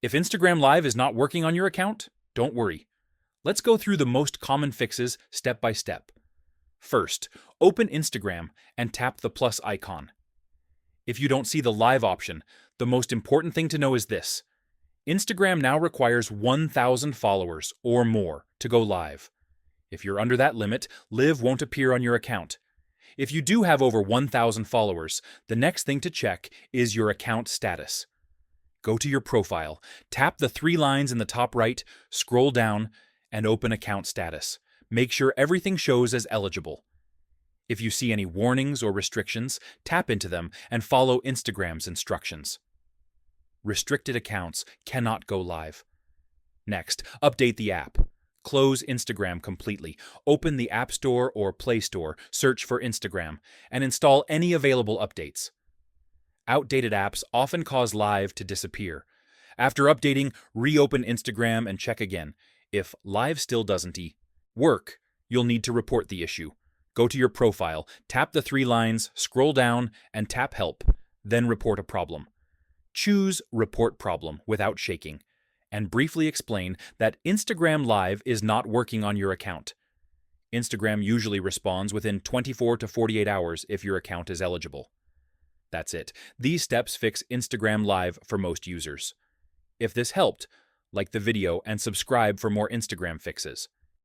If Instagram Live is not working on your account, don't worry. Let's go through the most common fixes step by step. First, open Instagram and tap the plus icon. If you don't see the live option, the most important thing to know is this. Instagram now requires 1,000 followers or more to go live. If you're under that limit, Live won't appear on your account. If you do have over 1,000 followers, the next thing to check is your account status. Go to your profile, tap the three lines in the top right, scroll down, and open Account Status. Make sure everything shows as eligible. If you see any warnings or restrictions, tap into them and follow Instagram's instructions. Restricted accounts cannot go live. Next, update the app. Close Instagram completely. Open the App Store or Play Store, search for Instagram, and install any available updates. Outdated apps often cause Live to disappear. After updating, reopen Instagram and check again. If Live still doesn't work, you'll need to report the issue. Go to your profile, tap the three lines, scroll down, and tap Help, then report a problem. Choose Report Problem without shaking, and briefly explain that Instagram Live is not working on your account. Instagram usually responds within 24 to 48 hours if your account is eligible. That's it. These steps fix Instagram Live for most users. If this helped, like the video and subscribe for more Instagram fixes.